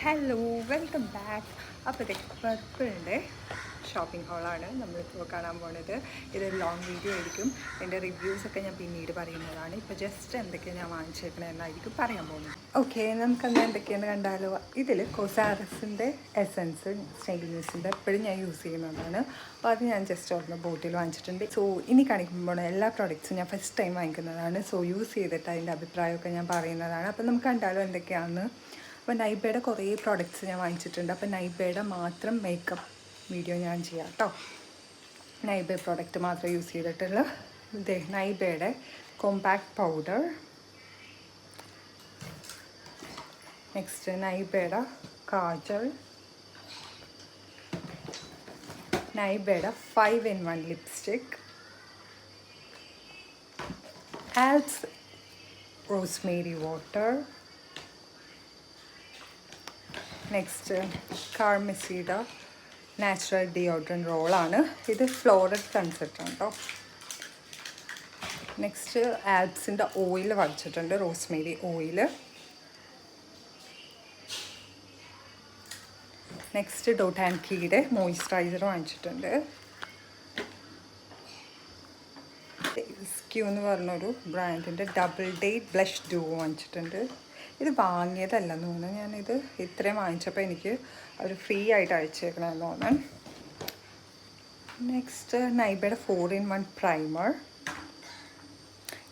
Hello welcome back. അപ്പോഴത്തേക്ക് പർപ്പിളിൻ്റെ shopping ഹോളാണ് നമ്മളിപ്പോൾ കാണാൻ പോണത്. ഇതൊരു ലോങ് വീഡിയോ ആയിരിക്കും. എൻ്റെ റിവ്യൂസൊക്കെ ഞാൻ പിന്നീട് പറയുന്നതാണ്. ഇപ്പോൾ ജസ്റ്റ് എന്തൊക്കെയാണ് ഞാൻ വാങ്ങിച്ചേക്കണമെന്നായിരിക്കും പറയാൻ പോകുന്നത്. ഓക്കെ, നമുക്കന്ന് എന്തൊക്കെയാണ് കണ്ടാലോ. ഇതിൽ കൊസാറസിൻ്റെ എസൻസ് സ്റ്റെയിൻലെസ്സിൻ്റെ എപ്പോഴും ഞാൻ യൂസ് ചെയ്യുന്നതാണ്. അപ്പോൾ അത് ഞാൻ ജസ്റ്റ് ഓർമ്മ ബോട്ടിൽ വാങ്ങിച്ചിട്ടുണ്ട്. സോ ഇനി കാണിക്കുമ്പോൾ എല്ലാ പ്രോഡക്റ്റ്സും ഞാൻ ഫസ്റ്റ് ടൈം വാങ്ങിക്കുന്നതാണ്. സോ യൂസ് ചെയ്തിട്ട് അതിൻ്റെ അഭിപ്രായമൊക്കെ ഞാൻ പറയുന്നതാണ്. അപ്പോൾ നമുക്ക് കണ്ടാലോ എന്തൊക്കെയാണെന്ന്. അപ്പോൾ നൈബയുടെ കുറേ പ്രോഡക്റ്റ്സ് ഞാൻ വാങ്ങിച്ചിട്ടുണ്ട്. അപ്പോൾ നൈബയുടെ മാത്രം മേക്കപ്പ് വീഡിയോ ഞാൻ ചെയ്യാം കേട്ടോ. നൈബ പ്രോഡക്റ്റ് മാത്രം യൂസ് ചെയ്തിട്ടുള്ള നൈബയുടെ കോമ്പാക്ട് പൗഡർ, നെക്സ്റ്റ് നൈബയുടെ കാജൽ, നൈബയുടെ 5-in-1 lipstick, Alps rosemary water, next കാർമെസിയുടെ നാച്ചുറൽ ഡിയോഡ്രൻറ്റ് റോളാണ്. ഇത് ഫ്ലോറൽ കൺസെപ്റ്റാണ് കേട്ടോ. നെക്സ്റ്റ് ആൽപ്സിൻ്റെ ഓയിൽ വാങ്ങിച്ചിട്ടുണ്ട്, rosemary oil. Next dot and കീയുടെ മോയ്സ്ചറൈസർ വാങ്ങിച്ചിട്ടുണ്ട്. സ്ക്യൂ എന്ന് പറഞ്ഞൊരു ബ്രാൻഡിൻ്റെ ഡബിൾ ഡേറ്റ് ബ്ലഷ് ഡ്യൂ വാങ്ങിച്ചിട്ടുണ്ട്. ഇത് വാങ്ങിയതല്ലെന്ന് തോന്നുന്നു. ഞാനിത് ഇത്രയും വാങ്ങിച്ചപ്പോൾ എനിക്ക് അവർ ഫ്രീ ആയിട്ട് അയച്ചേക്കണമെന്ന് തോന്നാൻ. നെക്സ്റ്റ് നൈബയുടെ 4-in-1 പ്രൈമർ.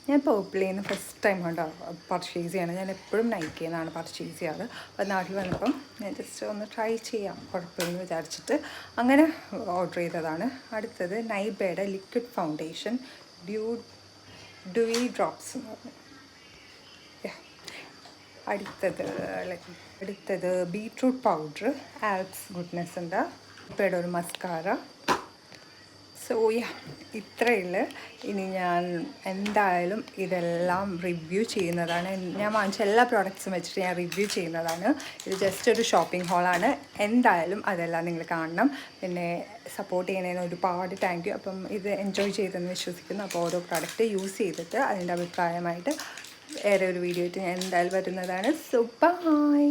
ഞാൻ പേർപ്പിളിൽ നിന്ന് ഫസ്റ്റ് ടൈം കൊണ്ട് പർച്ചേസ് ചെയ്യണം. ഞാൻ എപ്പോഴും നൈക്കിൽ നിന്നാണ് പർച്ചേസ് ചെയ്യാറ്. അപ്പോൾ നാട്ടിൽ വന്നപ്പം ഞാൻ ജസ്റ്റ് ഒന്ന് ട്രൈ ചെയ്യാം കുഴപ്പമില്ലെന്ന് വിചാരിച്ചിട്ട് അങ്ങനെ ഓർഡർ ചെയ്തതാണ്. അടുത്തത് നൈബയുടെ ലിക്വിഡ് ഫൗണ്ടേഷൻ ഡ്യൂയി ഡ്രോപ്സ് എന്ന് പറഞ്ഞു. അടുത്തത് ബീട്രൂട്ട് പൗഡർ, ആൽപ്സ് ഗുഡ്നെസ്സിൻ്റെ ഇപ്പോഴുടെ ഒരു മസ്കാര. സോ ഇത്രയുള്ള ഇനി ഞാൻ എന്തായാലും ഇതെല്ലാം റിവ്യൂ ചെയ്യുന്നതാണ്. ഞാൻ വാങ്ങിച്ച എല്ലാ പ്രോഡക്റ്റ്സും വെച്ചിട്ട് ഞാൻ റിവ്യൂ ചെയ്യുന്നതാണ്. ഇത് ജസ്റ്റ് ഒരു ഷോപ്പിംഗ് ഹോളാണ്. എന്തായാലും അതെല്ലാം നിങ്ങൾ കാണണം. പിന്നെ സപ്പോർട്ട് ചെയ്യുന്നതിന് ഒരുപാട് താങ്ക് യു. അപ്പം ഇത് എൻജോയ് ചെയ്തെന്ന് വിശ്വസിക്കുന്നു. അപ്പോൾ ഓരോ പ്രോഡക്റ്റ് യൂസ് ചെയ്തിട്ട് അതിൻ്റെ അഭിപ്രായമായിട്ട് വേറെ ഒരു വീഡിയോ ആയിട്ട് ഞാൻ എന്തായാലും വരുന്നതാണ്. So by.